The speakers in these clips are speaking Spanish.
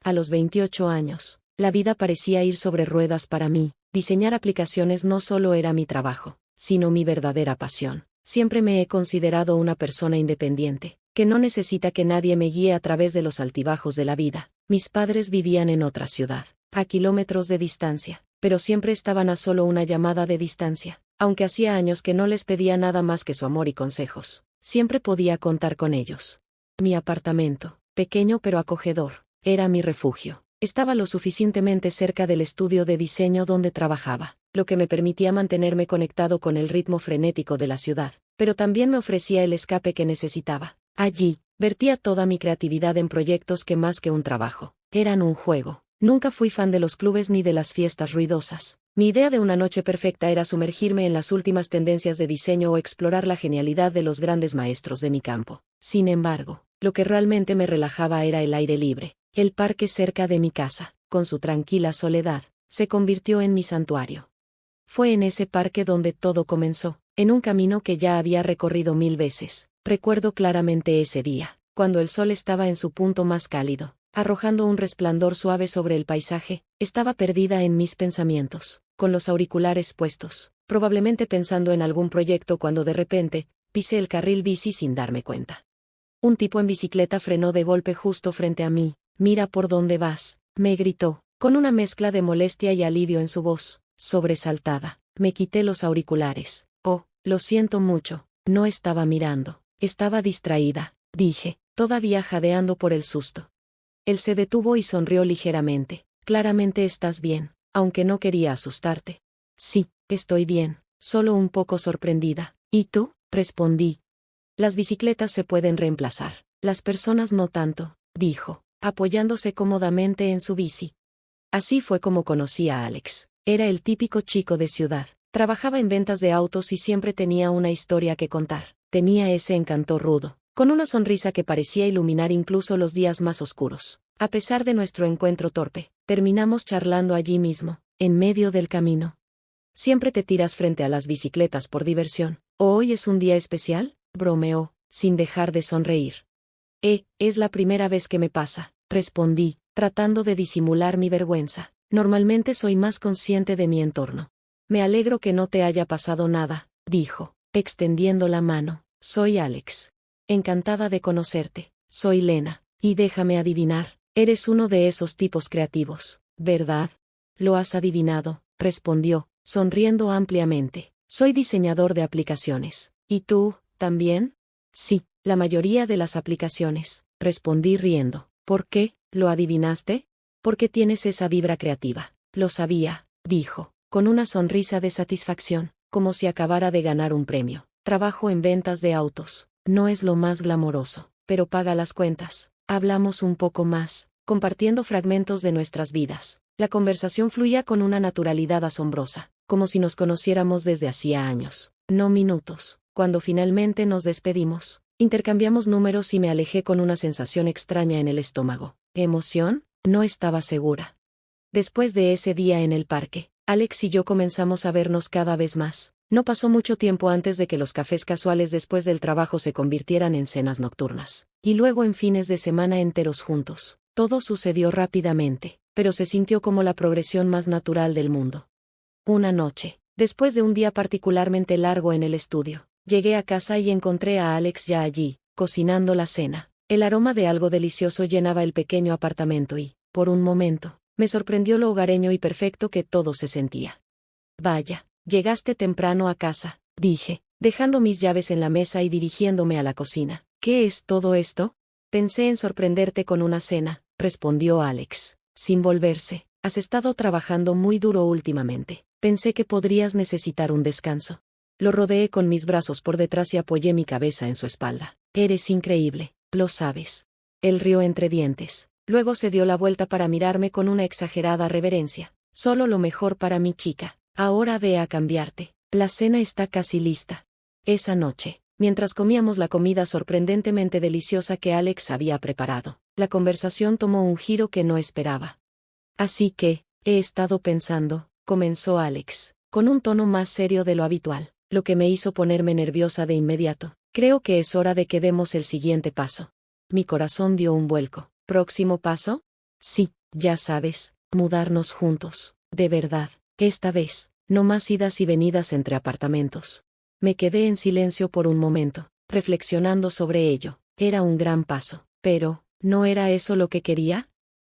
A los 28 años, la vida parecía ir sobre ruedas para mí. Diseñar aplicaciones no solo era mi trabajo, sino mi verdadera pasión. Siempre me he considerado una persona independiente, que no necesita que nadie me guíe a través de los altibajos de la vida. Mis padres vivían en otra ciudad, a kilómetros de distancia, pero siempre estaban a solo una llamada de distancia. Aunque hacía años que no les pedía nada más que su amor y consejos, siempre podía contar con ellos. Mi apartamento, pequeño pero acogedor, era mi refugio. Estaba lo suficientemente cerca del estudio de diseño donde trabajaba, lo que me permitía mantenerme conectado con el ritmo frenético de la ciudad, pero también me ofrecía el escape que necesitaba. Allí, vertía toda mi creatividad en proyectos que más que un trabajo, eran un juego. Nunca fui fan de los clubes ni de las fiestas ruidosas. Mi idea de una noche perfecta era sumergirme en las últimas tendencias de diseño o explorar la genialidad de los grandes maestros de mi campo. Sin embargo, lo que realmente me relajaba era el aire libre. El parque cerca de mi casa, con su tranquila soledad, se convirtió en mi santuario. Fue en ese parque donde todo comenzó, en un camino que ya había recorrido 1000 veces. Recuerdo claramente ese día, cuando el sol estaba en su punto más cálido, arrojando un resplandor suave sobre el paisaje. Estaba perdida en mis pensamientos, con los auriculares puestos, probablemente pensando en algún proyecto cuando de repente, pisé el carril bici sin darme cuenta. Un tipo en bicicleta frenó de golpe justo frente a mí. «Mira por dónde vas», me gritó, con una mezcla de molestia y alivio en su voz. Sobresaltada, me quité los auriculares. «Oh, lo siento mucho, no estaba mirando, estaba distraída», dije, todavía jadeando por el susto. Él se detuvo y sonrió ligeramente. «Claramente estás bien, aunque no quería asustarte». «Sí, estoy bien, solo un poco sorprendida». «¿Y tú?», respondí. «Las bicicletas se pueden reemplazar, las personas no tanto», dijo, apoyándose cómodamente en su bici. Así fue como conocí a Alex. Era el típico chico de ciudad. Trabajaba en ventas de autos y siempre tenía una historia que contar. Tenía ese encanto rudo, con una sonrisa que parecía iluminar incluso los días más oscuros. A pesar de nuestro encuentro torpe, terminamos charlando allí mismo, en medio del camino. «¿Siempre te tiras frente a las bicicletas por diversión? ¿O hoy es un día especial?», bromeó, sin dejar de sonreír. Es la primera vez que me pasa», respondí, tratando de disimular mi vergüenza. «Normalmente soy más consciente de mi entorno». «Me alegro que no te haya pasado nada», dijo, extendiendo la mano. «Soy Alex. Encantada de conocerte». «Soy Lena, y déjame adivinar, eres uno de esos tipos creativos, ¿verdad?». «Lo has adivinado», respondió, sonriendo ampliamente. «Soy diseñador de aplicaciones». «¿Y tú, también?». «Sí, la mayoría de las aplicaciones», respondí riendo. «¿Por qué? ¿Lo adivinaste?». «Porque tienes esa vibra creativa». «Lo sabía», dijo, con una sonrisa de satisfacción, como si acabara de ganar un premio. «Trabajo en ventas de autos. No es lo más glamoroso, pero paga las cuentas». Hablamos un poco más, compartiendo fragmentos de nuestras vidas. La conversación fluía con una naturalidad asombrosa, como si nos conociéramos desde hacía años, no minutos. Cuando finalmente nos despedimos, intercambiamos números y me alejé con una sensación extraña en el estómago. ¿Emoción? No estaba segura. Después de ese día en el parque, Alex y yo comenzamos a vernos cada vez más. No pasó mucho tiempo antes de que los cafés casuales después del trabajo se convirtieran en cenas nocturnas, y luego en fines de semana enteros juntos. Todo sucedió rápidamente, pero se sintió como la progresión más natural del mundo. Una noche, después de un día particularmente largo en el estudio, llegué a casa y encontré a Alex ya allí, cocinando la cena. El aroma de algo delicioso llenaba el pequeño apartamento y, por un momento, me sorprendió lo hogareño y perfecto que todo se sentía. «Vaya, llegaste temprano a casa», dije, dejando mis llaves en la mesa y dirigiéndome a la cocina. «¿Qué es todo esto?». «Pensé en sorprenderte con una cena», respondió Alex, sin volverse. «Has estado trabajando muy duro últimamente. Pensé que podrías necesitar un descanso». Lo rodeé con mis brazos por detrás y apoyé mi cabeza en su espalda. «Eres increíble, lo sabes». Él rió entre dientes. Luego se dio la vuelta para mirarme con una exagerada reverencia. «Solo lo mejor para mi chica. Ahora ve a cambiarte. La cena está casi lista». Esa noche, mientras comíamos la comida sorprendentemente deliciosa que Alex había preparado, la conversación tomó un giro que no esperaba. «Así que, he estado pensando», comenzó Alex, con un tono más serio de lo habitual, lo que me hizo ponerme nerviosa de inmediato. «Creo que es hora de que demos el siguiente paso». Mi corazón dio un vuelco. «¿Próximo paso?». «Sí, ya sabes, mudarnos juntos, de verdad, esta vez, no más idas y venidas entre apartamentos. Me quedé en silencio por un momento, reflexionando sobre ello. Era un gran paso, pero, ¿no era eso lo que quería?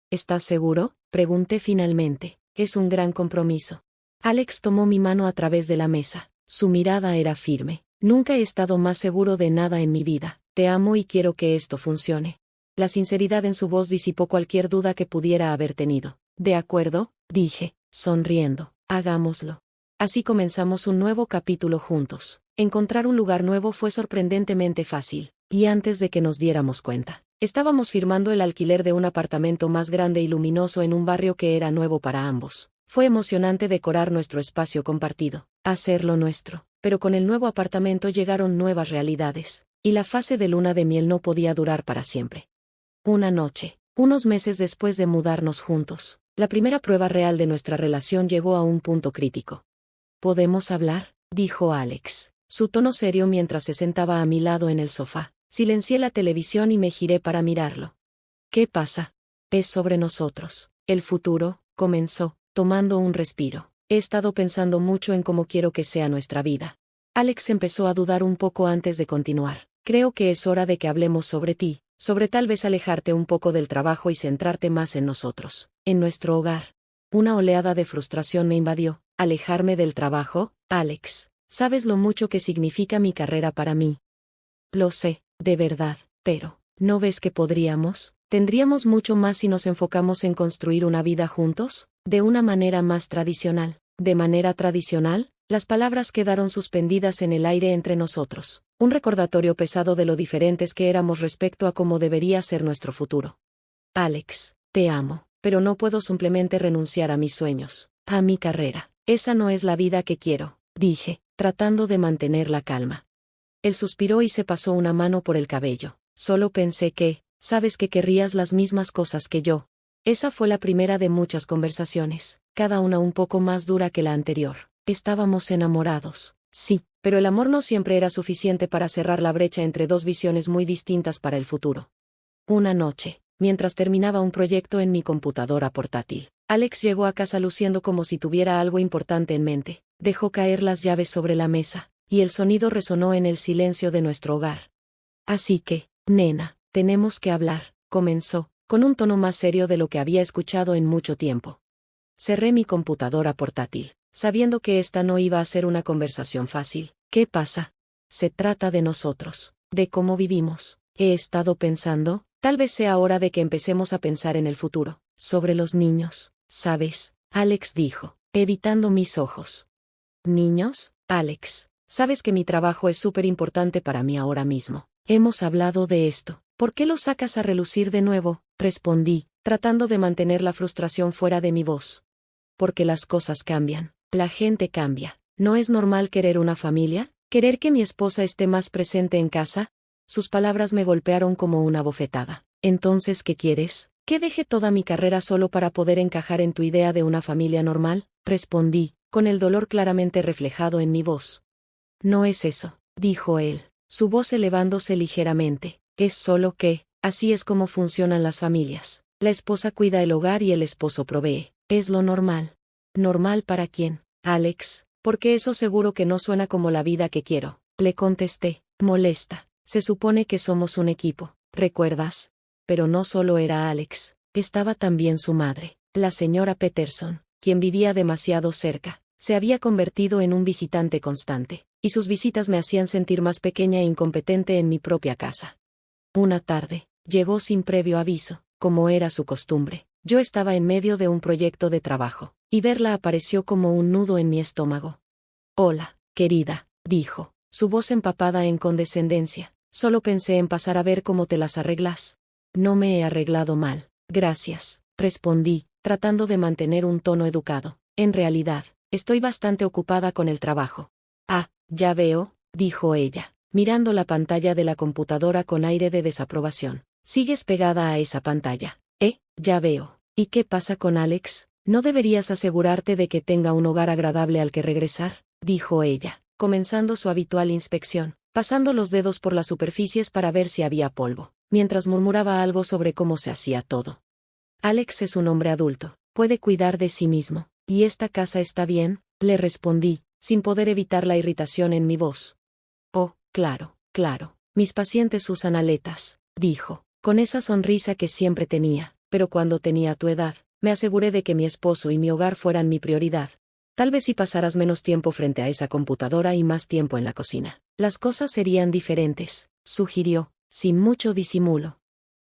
¿Estás seguro?, pregunté finalmente. Es un gran compromiso. Alex tomó mi mano a través de la mesa. Su mirada era firme. Nunca he estado más seguro de nada en mi vida. Te amo y quiero que esto funcione. La sinceridad en su voz disipó cualquier duda que pudiera haber tenido. De acuerdo, dije, sonriendo. Hagámoslo. Así comenzamos un nuevo capítulo juntos. Encontrar un lugar nuevo fue sorprendentemente fácil, y antes de que nos diéramos cuenta, estábamos firmando el alquiler de un apartamento más grande y luminoso en un barrio que era nuevo para ambos. Fue emocionante decorar nuestro espacio compartido, hacerlo nuestro, pero con el nuevo apartamento llegaron nuevas realidades, y la fase de luna de miel no podía durar para siempre. Una noche, unos meses después de mudarnos juntos, la primera prueba real de nuestra relación llegó a un punto crítico. ¿Podemos hablar?, dijo Alex, su tono serio mientras se sentaba a mi lado en el sofá. Silencié la televisión y me giré para mirarlo. ¿Qué pasa? Es sobre nosotros. El futuro, comenzó, tomando un respiro. He estado pensando mucho en cómo quiero que sea nuestra vida. Alex empezó a dudar un poco antes de continuar. Creo que es hora de que hablemos sobre ti, sobre tal vez alejarte un poco del trabajo y centrarte más en nosotros, en nuestro hogar. Una oleada de frustración me invadió. ¿Alejarme del trabajo? Alex, ¿sabes lo mucho que significa mi carrera para mí? Lo sé, de verdad, pero, ¿no ves que podríamos? ¿Tendríamos mucho más si nos enfocamos en construir una vida juntos? De una manera más tradicional. De manera tradicional, las palabras quedaron suspendidas en el aire entre nosotros. Un recordatorio pesado de lo diferentes que éramos respecto a cómo debería ser nuestro futuro. Alex, te amo, pero no puedo simplemente renunciar a mis sueños, a mi carrera. Esa no es la vida que quiero, dije, tratando de mantener la calma. Él suspiró y se pasó una mano por el cabello. Solo pensé que, sabes que querrías las mismas cosas que yo. Esa fue la primera de muchas conversaciones, cada una un poco más dura que la anterior. Estábamos enamorados, sí, pero el amor no siempre era suficiente para cerrar la brecha entre dos visiones muy distintas para el futuro. Una noche, mientras terminaba un proyecto en mi computadora portátil, Alex llegó a casa luciendo como si tuviera algo importante en mente. Dejó caer las llaves sobre la mesa, y el sonido resonó en el silencio de nuestro hogar. Así que, nena, tenemos que hablar, comenzó, con un tono más serio de lo que había escuchado en mucho tiempo. Cerré mi computadora portátil, sabiendo que esta no iba a ser una conversación fácil. ¿Qué pasa? Se trata de nosotros, de cómo vivimos. He estado pensando, tal vez sea hora de que empecemos a pensar en el futuro, sobre los niños, ¿sabes? Alex dijo, evitando mis ojos. ¿Niños? Alex, sabes que mi trabajo es súper importante para mí ahora mismo. Hemos hablado de esto. ¿Por qué lo sacas a relucir de nuevo? Respondí, tratando de mantener la frustración fuera de mi voz. Porque las cosas cambian, la gente cambia. ¿No es normal querer una familia? ¿Querer que mi esposa esté más presente en casa? Sus palabras me golpearon como una bofetada. Entonces, ¿qué quieres? ¿Que deje toda mi carrera solo para poder encajar en tu idea de una familia normal? Respondí, con el dolor claramente reflejado en mi voz. No es eso, dijo él, su voz elevándose ligeramente. Es solo que, así es como funcionan las familias. La esposa cuida el hogar y el esposo provee. Es lo normal. ¿Normal para quién? Alex, porque eso seguro que no suena como la vida que quiero. Le contesté, molesta. Se supone que somos un equipo, ¿recuerdas? Pero no solo era Alex, estaba también su madre, la señora Peterson, quien vivía demasiado cerca. Se había convertido en un visitante constante, y sus visitas me hacían sentir más pequeña e incompetente en mi propia casa. Una tarde, llegó sin previo aviso, como era su costumbre. Yo estaba en medio de un proyecto de trabajo, y verla apareció como un nudo en mi estómago. Hola, querida, dijo, su voz empapada en condescendencia. Solo pensé en pasar a ver cómo te las arreglas. No me he arreglado mal, gracias, respondí, tratando de mantener un tono educado. En realidad, estoy bastante ocupada con el trabajo. Ah, ya veo, dijo ella, mirando la pantalla de la computadora con aire de desaprobación. Sigues pegada a esa pantalla. Ya veo. ¿Y qué pasa con Alex? ¿No deberías asegurarte de que tenga un hogar agradable al que regresar? Dijo ella, comenzando su habitual inspección, pasando los dedos por las superficies para ver si había polvo, mientras murmuraba algo sobre cómo se hacía todo. Alex es un hombre adulto, puede cuidar de sí mismo. ¿Y esta casa está bien?, le respondí, sin poder evitar la irritación en mi voz. Oh, claro, claro. Mis pacientes usan aletas, dijo, con esa sonrisa que siempre tenía, pero cuando tenía tu edad, me aseguré de que mi esposo y mi hogar fueran mi prioridad. Tal vez si pasaras menos tiempo frente a esa computadora y más tiempo en la cocina, las cosas serían diferentes, sugirió, sin mucho disimulo.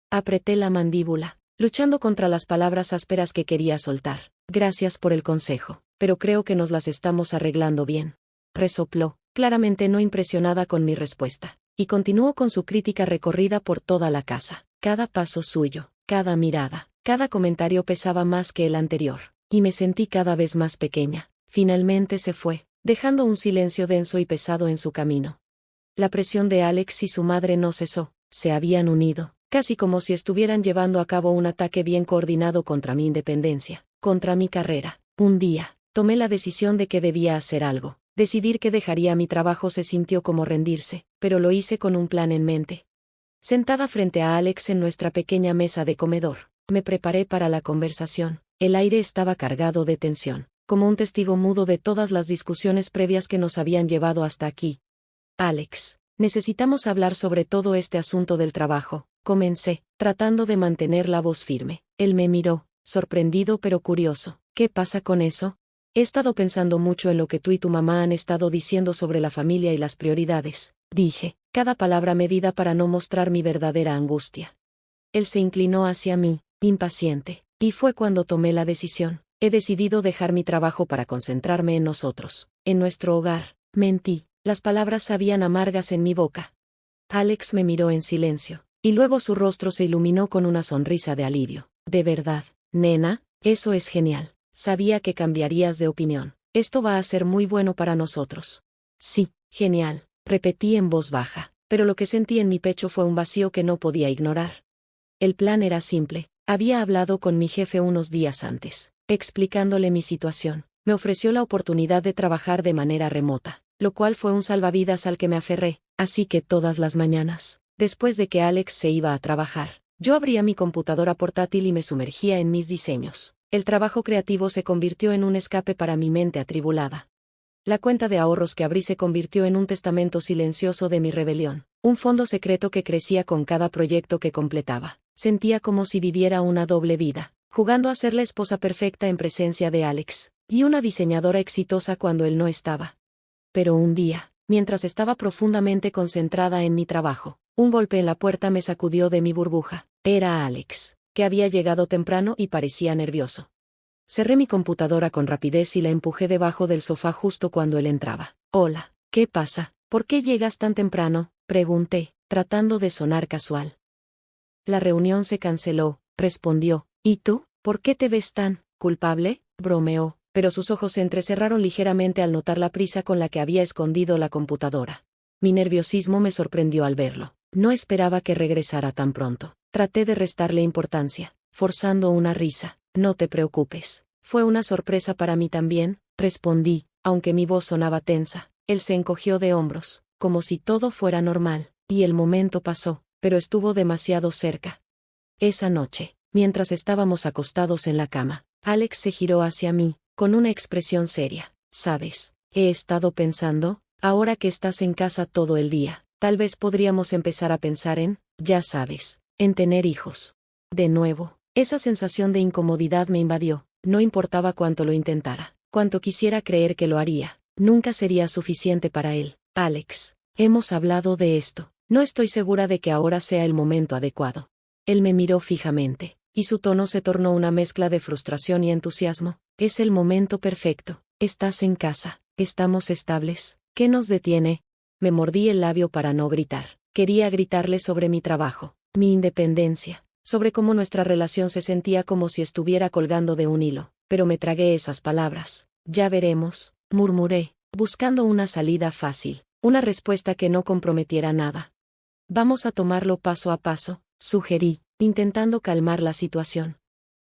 Apreté la mandíbula, luchando contra las palabras ásperas que quería soltar. Gracias por el consejo, pero creo que nos las estamos arreglando bien. Resopló, claramente no impresionada con mi respuesta, y continuó con su crítica recorrida por toda la casa. Cada paso suyo, cada mirada, cada comentario pesaba más que el anterior, y me sentí cada vez más pequeña. Finalmente se fue, dejando un silencio denso y pesado en su camino. La presión de Alex y su madre no cesó, se habían unido, casi como si estuvieran llevando a cabo un ataque bien coordinado contra mi independencia, contra mi carrera. Un día, tomé la decisión de que debía hacer algo. Decidir que dejaría mi trabajo se sintió como rendirse, pero lo hice con un plan en mente. Sentada frente a Alex en nuestra pequeña mesa de comedor, me preparé para la conversación. El aire estaba cargado de tensión, como un testigo mudo de todas las discusiones previas que nos habían llevado hasta aquí. Alex, necesitamos hablar sobre todo este asunto del trabajo, comencé, tratando de mantener la voz firme. Él me miró, sorprendido pero curioso. ¿Qué pasa con eso? He estado pensando mucho en lo que tú y tu mamá han estado diciendo sobre la familia y las prioridades, dije, cada palabra medida para no mostrar mi verdadera angustia. Él se inclinó hacia mí, impaciente, y fue cuando tomé la decisión. He decidido dejar mi trabajo para concentrarme en nosotros, en nuestro hogar. Mentí, las palabras sabían amargas en mi boca. Alex me miró en silencio, y luego su rostro se iluminó con una sonrisa de alivio. De verdad, nena, eso es genial. Sabía que cambiarías de opinión. Esto va a ser muy bueno para nosotros. Sí, genial, repetí en voz baja, pero lo que sentí en mi pecho fue un vacío que no podía ignorar. El plan era simple. Había hablado con mi jefe unos días antes, explicándole mi situación. Me ofreció la oportunidad de trabajar de manera remota, lo cual fue un salvavidas al que me aferré, así que todas las mañanas, después de que Alex se iba a trabajar, yo abría mi computadora portátil y me sumergía en mis diseños. El trabajo creativo se convirtió en un escape para mi mente atribulada. La cuenta de ahorros que abrí se convirtió en un testamento silencioso de mi rebelión, un fondo secreto que crecía con cada proyecto que completaba. Sentía como si viviera una doble vida, jugando a ser la esposa perfecta en presencia de Alex, y una diseñadora exitosa cuando él no estaba. Pero un día, mientras estaba profundamente concentrada en mi trabajo, un golpe en la puerta me sacudió de mi burbuja. Era Alex, que había llegado temprano y parecía nervioso. Cerré mi computadora con rapidez y la empujé debajo del sofá justo cuando él entraba. Hola, ¿qué pasa? ¿Por qué llegas tan temprano?, pregunté, tratando de sonar casual. La reunión se canceló, respondió. ¿Y tú? ¿Por qué te ves tan culpable?, bromeó, pero sus ojos se entrecerraron ligeramente al notar la prisa con la que había escondido la computadora. Mi nerviosismo me sorprendió al verlo. No esperaba que regresara tan pronto. Traté de restarle importancia, forzando una risa. No te preocupes. Fue una sorpresa para mí también, respondí, aunque mi voz sonaba tensa. Él se encogió de hombros, como si todo fuera normal, y el momento pasó, pero estuvo demasiado cerca. Esa noche, mientras estábamos acostados en la cama, Alex se giró hacia mí, con una expresión seria. ¿Sabes? He estado pensando, ahora que estás en casa todo el día, tal vez podríamos empezar a pensar en, ya sabes, en tener hijos. De nuevo, esa sensación de incomodidad me invadió. No importaba cuánto lo intentara, cuánto quisiera creer que lo haría, nunca sería suficiente para él. Alex, hemos hablado de esto. No estoy segura de que ahora sea el momento adecuado. Él me miró fijamente, y su tono se tornó una mezcla de frustración y entusiasmo. Es el momento perfecto. Estás en casa, estamos estables. ¿Qué nos detiene? Me mordí el labio para no gritar. Quería gritarle sobre mi trabajo, mi independencia, sobre cómo nuestra relación se sentía como si estuviera colgando de un hilo, pero me tragué esas palabras. Ya veremos, murmuré, buscando una salida fácil, una respuesta que no comprometiera nada. Vamos a tomarlo paso a paso, sugerí, intentando calmar la situación.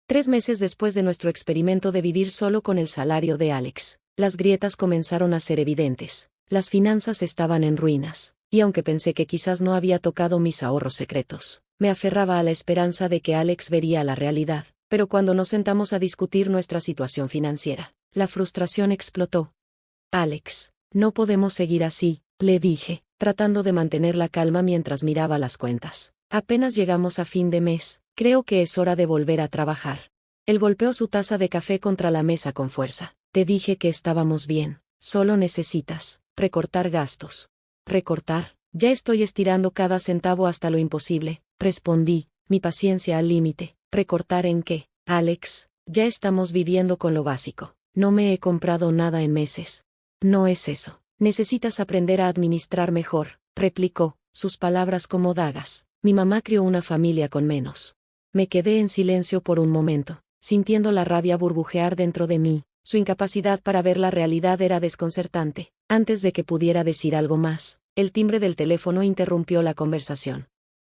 3 meses después de nuestro experimento de vivir solo con el salario de Alex, las grietas comenzaron a ser evidentes. Las finanzas estaban en ruinas, y aunque pensé que quizás no había tocado mis ahorros secretos, me aferraba a la esperanza de que Alex vería la realidad. pero cuando nos sentamos a discutir nuestra situación financiera, la frustración explotó. Alex, no podemos seguir así, le dije, tratando de mantener la calma mientras miraba las cuentas. Apenas llegamos a fin de mes, creo que es hora de volver a trabajar. Él golpeó su taza de café contra la mesa con fuerza. Te dije que estábamos bien, solo necesitas recortar gastos. ¿Recortar? Ya estoy estirando cada centavo hasta lo imposible, respondí, mi paciencia al límite. ¿Recortar en qué? Alex, ya estamos viviendo con lo básico. No me he comprado nada en meses. No es eso. Necesitas aprender a administrar mejor, replicó, sus palabras como dagas. Mi mamá crió una familia con menos. Me quedé en silencio por un momento, sintiendo la rabia burbujear dentro de mí. Su incapacidad para ver la realidad era desconcertante. Antes de que pudiera decir algo más, el timbre del teléfono interrumpió la conversación.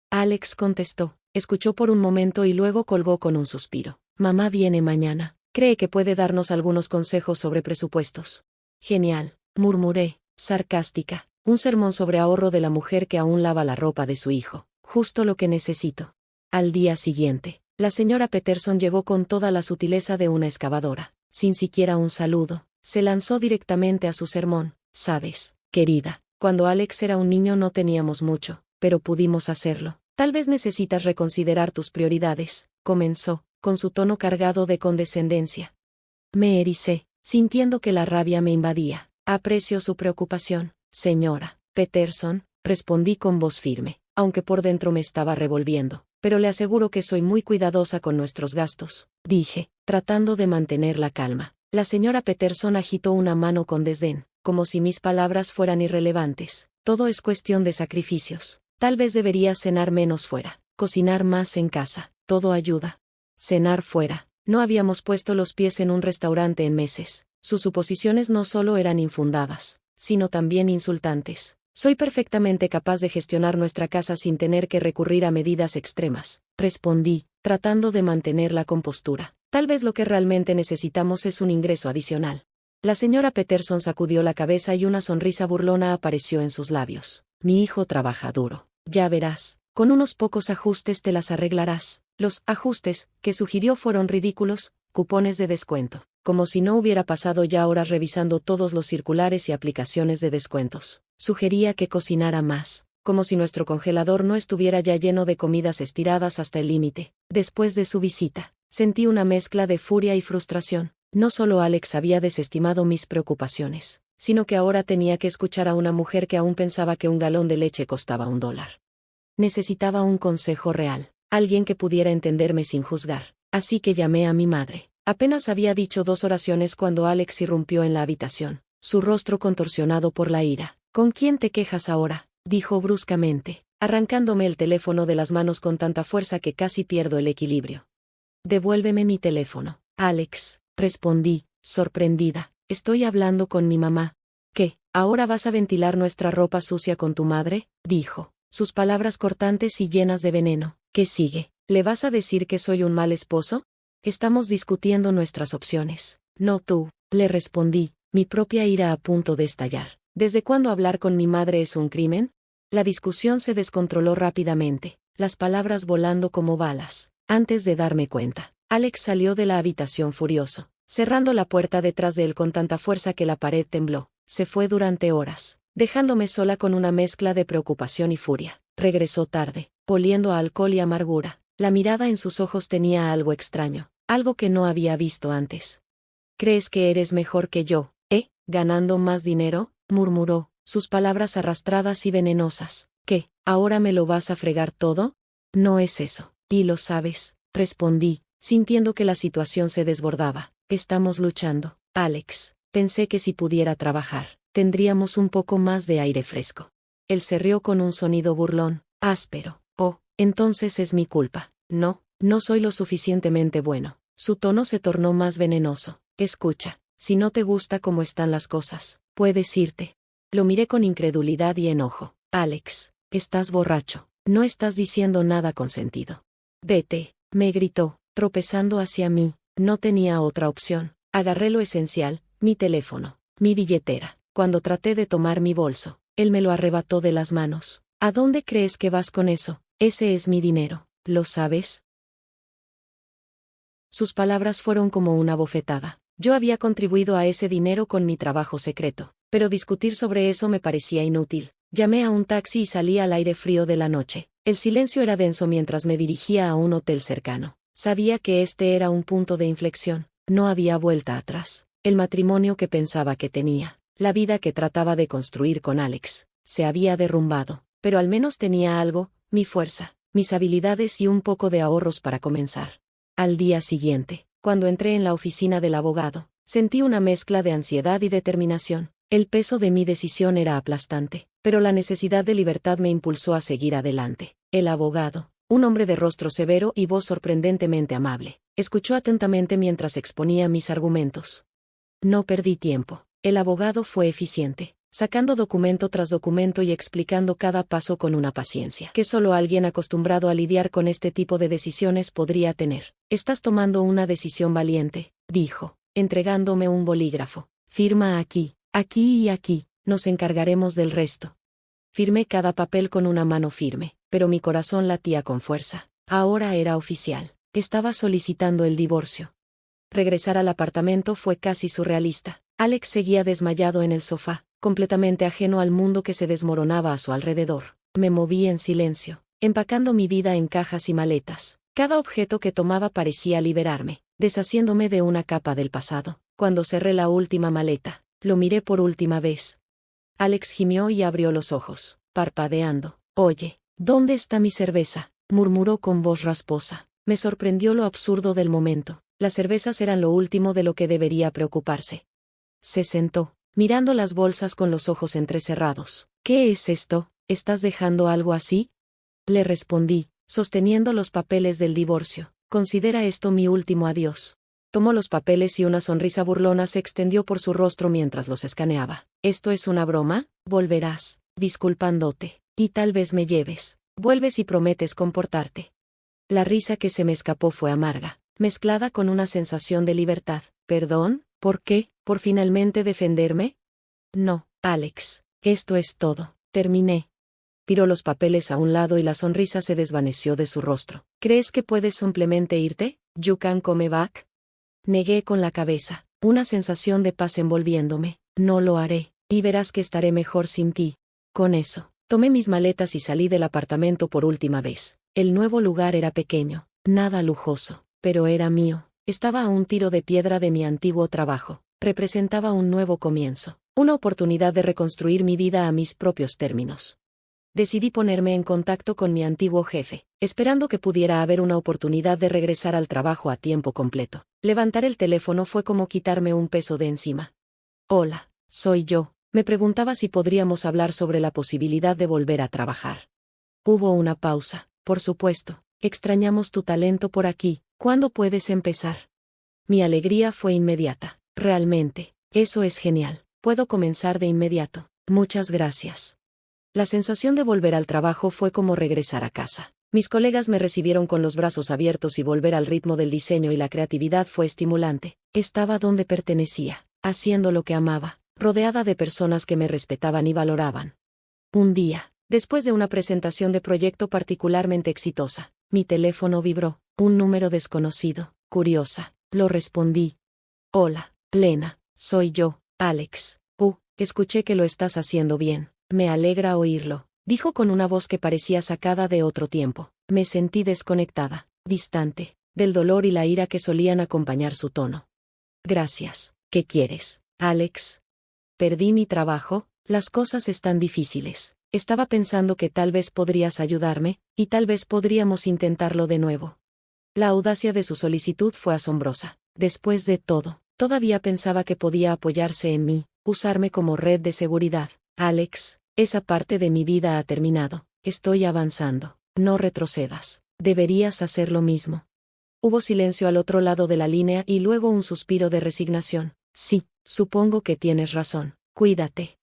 Alex contestó, escuchó por un momento y luego colgó con un suspiro. Mamá viene mañana. Cree que puede darnos algunos consejos sobre presupuestos. Genial, murmuré, sarcástica. Un sermón sobre ahorro de la mujer que aún lava la ropa de su hijo. Justo lo que necesito. Al día siguiente, la señora Peterson llegó con toda la sutileza de una excavadora. Sin siquiera un saludo, se lanzó directamente a su sermón. Sabes, querida, cuando Alex era un niño no teníamos mucho, pero pudimos hacerlo. Tal vez necesitas reconsiderar tus prioridades, comenzó, con su tono cargado de condescendencia. Me ericé, sintiendo que la rabia me invadía. Aprecio su preocupación, señora Peterson, respondí con voz firme, aunque por dentro me estaba revolviendo. Pero le aseguro que soy muy cuidadosa con nuestros gastos, dije, tratando de mantener la calma. La señora Peterson agitó una mano con desdén, como si mis palabras fueran irrelevantes. Todo es cuestión de sacrificios. Tal vez deberías cenar menos fuera, cocinar más en casa, todo ayuda. Cenar fuera. No habíamos puesto los pies en un restaurante en meses. Sus suposiciones no solo eran infundadas, sino también insultantes. Soy perfectamente capaz de gestionar nuestra casa sin tener que recurrir a medidas extremas, respondí, tratando de mantener la compostura. Tal vez lo que realmente necesitamos es un ingreso adicional. La señora Peterson sacudió la cabeza y una sonrisa burlona apareció en sus labios. Mi hijo trabaja duro. Ya verás, con unos pocos ajustes te las arreglarás. Los ajustes que sugirió fueron ridículos, cupones de descuento. Como si no hubiera pasado ya horas revisando todos los circulares y aplicaciones de descuentos. Sugería que cocinara más, como si nuestro congelador no estuviera ya lleno de comidas estiradas hasta el límite. Después de su visita, sentí una mezcla de furia y frustración. No solo Alex había desestimado mis preocupaciones, sino que ahora tenía que escuchar a una mujer que aún pensaba que un galón de leche costaba $1. Necesitaba un consejo real, alguien que pudiera entenderme sin juzgar, así que llamé a mi madre. Apenas había dicho 2 oraciones cuando Alex irrumpió en la habitación, su rostro contorsionado por la ira. ¿Con quién te quejas ahora?, dijo bruscamente, arrancándome el teléfono de las manos con tanta fuerza que casi pierdo el equilibrio. Devuélveme mi teléfono, Alex, respondí, sorprendida. Estoy hablando con mi mamá. ¿Qué, ahora vas a ventilar nuestra ropa sucia con tu madre?, dijo, sus palabras cortantes y llenas de veneno. ¿Qué sigue? ¿Le vas a decir que soy un mal esposo? Estamos discutiendo nuestras opciones. No tú, le respondí, mi propia ira a punto de estallar. ¿Desde cuándo hablar con mi madre es un crimen? La discusión se descontroló rápidamente, las palabras volando como balas. Antes de darme cuenta, Alex salió de la habitación furioso, cerrando la puerta detrás de él con tanta fuerza que la pared tembló. Se fue durante horas, dejándome sola con una mezcla de preocupación y furia. Regresó tarde, oliendo a alcohol y amargura. La mirada en sus ojos tenía algo extraño, algo que no había visto antes. ¿Crees que eres mejor que yo, ganando más dinero?, murmuró, sus palabras arrastradas y venenosas. ¿Qué, ahora me lo vas a fregar todo? No es eso, y lo sabes, respondí, sintiendo que la situación se desbordaba. Estamos luchando, Alex. Pensé que si pudiera trabajar, tendríamos un poco más de aire fresco. Él se rió con un sonido burlón, áspero. Oh, entonces es mi culpa. No, no soy lo suficientemente bueno. Su tono se tornó más venenoso. Escucha, si no te gusta cómo están las cosas, puedes irte. Lo miré con incredulidad y enojo. Alex, estás borracho. No estás diciendo nada con sentido. Vete, me gritó, tropezando hacia mí. No tenía otra opción. Agarré lo esencial, mi teléfono, mi billetera. Cuando traté de tomar mi bolso, él me lo arrebató de las manos. ¿A dónde crees que vas con eso? Ese es mi dinero, ¿lo sabes? Sus palabras fueron como una bofetada. Yo había contribuido a ese dinero con mi trabajo secreto, pero discutir sobre eso me parecía inútil. Llamé a un taxi y salí al aire frío de la noche. El silencio era denso mientras me dirigía a un hotel cercano. Sabía que este era un punto de inflexión. No había vuelta atrás. El matrimonio que pensaba que tenía, la vida que trataba de construir con Alex, se había derrumbado, pero al menos tenía algo, mi fuerza, mis habilidades y un poco de ahorros para comenzar. Al día siguiente, cuando entré en la oficina del abogado, sentí una mezcla de ansiedad y determinación. El peso de mi decisión era aplastante, pero la necesidad de libertad me impulsó a seguir adelante. El abogado, un hombre de rostro severo y voz sorprendentemente amable, escuchó atentamente mientras exponía mis argumentos. No perdí tiempo. El abogado fue eficiente, sacando documento tras documento y explicando cada paso con una paciencia que solo alguien acostumbrado a lidiar con este tipo de decisiones podría tener. Estás tomando una decisión valiente, dijo, entregándome un bolígrafo. Firma aquí, aquí y aquí, nos encargaremos del resto. Firmé cada papel con una mano firme, pero mi corazón latía con fuerza. Ahora era oficial. Estaba solicitando el divorcio. Regresar al apartamento fue casi surrealista. Alex seguía desmayado en el sofá, completamente ajeno al mundo que se desmoronaba a su alrededor. Me moví en silencio, empacando mi vida en cajas y maletas. Cada objeto que tomaba parecía liberarme, deshaciéndome de una capa del pasado. Cuando cerré la última maleta, lo miré por última vez. Alex gimió y abrió los ojos, parpadeando. Oye, ¿dónde está mi cerveza?, murmuró con voz rasposa. Me sorprendió lo absurdo del momento. Las cervezas eran lo último de lo que debería preocuparse. Se sentó, mirando las bolsas con los ojos entrecerrados. ¿Qué es esto? ¿Estás dejando algo así?, le respondí, sosteniendo los papeles del divorcio. Considera esto mi último adiós. Tomó los papeles y una sonrisa burlona se extendió por su rostro mientras los escaneaba. ¿Esto es una broma? Volverás, disculpándote, y tal vez me lleves. Vuelves y prometes comportarte. La risa que se me escapó fue amarga, mezclada con una sensación de libertad. ¿Perdón? ¿Por qué? ¿Por finalmente defenderme? No, Alex, esto es todo. Terminé. Tiró los papeles a un lado y la sonrisa se desvaneció de su rostro. ¿Crees que puedes simplemente irte? You can come back. Negué con la cabeza, una sensación de paz envolviéndome. No lo haré, y verás que estaré mejor sin ti. Con eso, tomé mis maletas y salí del apartamento por última vez. El nuevo lugar era pequeño, nada lujoso, pero era mío. Estaba a un tiro de piedra de mi antiguo trabajo. Representaba un nuevo comienzo, una oportunidad de reconstruir mi vida a mis propios términos. Decidí ponerme en contacto con mi antiguo jefe, esperando que pudiera haber una oportunidad de regresar al trabajo a tiempo completo. Levantar el teléfono fue como quitarme un peso de encima. Hola, soy yo. Me preguntaba si podríamos hablar sobre la posibilidad de volver a trabajar. Hubo una pausa. Por supuesto, extrañamos tu talento por aquí. ¿Cuándo puedes empezar? Mi alegría fue inmediata. Realmente, eso es genial. Puedo comenzar de inmediato. Muchas gracias. La sensación de volver al trabajo fue como regresar a casa. Mis colegas me recibieron con los brazos abiertos y volver al ritmo del diseño y la creatividad fue estimulante. Estaba donde pertenecía, haciendo lo que amaba, rodeada de personas que me respetaban y valoraban. Un día, después de una presentación de proyecto particularmente exitosa, mi teléfono vibró. Un número desconocido. Curiosa, lo respondí. Hola, Lena, soy yo, Alex. Escuché que lo estás haciendo bien. Me alegra oírlo, dijo con una voz que parecía sacada de otro tiempo. Me sentí desconectada, distante, del dolor y la ira que solían acompañar su tono. Gracias. ¿Qué quieres, Alex? Perdí mi trabajo, las cosas están difíciles. Estaba pensando que tal vez podrías ayudarme, y tal vez podríamos intentarlo de nuevo. La audacia de su solicitud fue asombrosa. Después de todo, todavía pensaba que podía apoyarse en mí, usarme como red de seguridad. Alex, esa parte de mi vida ha terminado. Estoy avanzando. No retrocedas. Deberías hacer lo mismo. Hubo silencio al otro lado de la línea y luego un suspiro de resignación. Sí, supongo que tienes razón. Cuídate.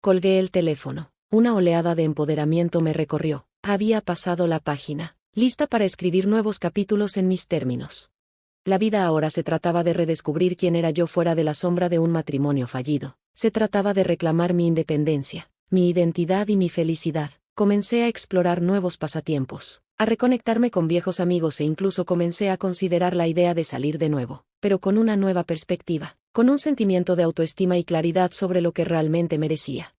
Colgué el teléfono. Una oleada de empoderamiento me recorrió. Había pasado la página, lista para escribir nuevos capítulos en mis términos. La vida ahora se trataba de redescubrir quién era yo fuera de la sombra de un matrimonio fallido. Se trataba de reclamar mi independencia, mi identidad y mi felicidad. Comencé a explorar nuevos pasatiempos. a reconectarme con viejos amigos e incluso comencé a considerar la idea de salir de nuevo, pero con una nueva perspectiva, con un sentimiento de autoestima y claridad sobre lo que realmente merecía.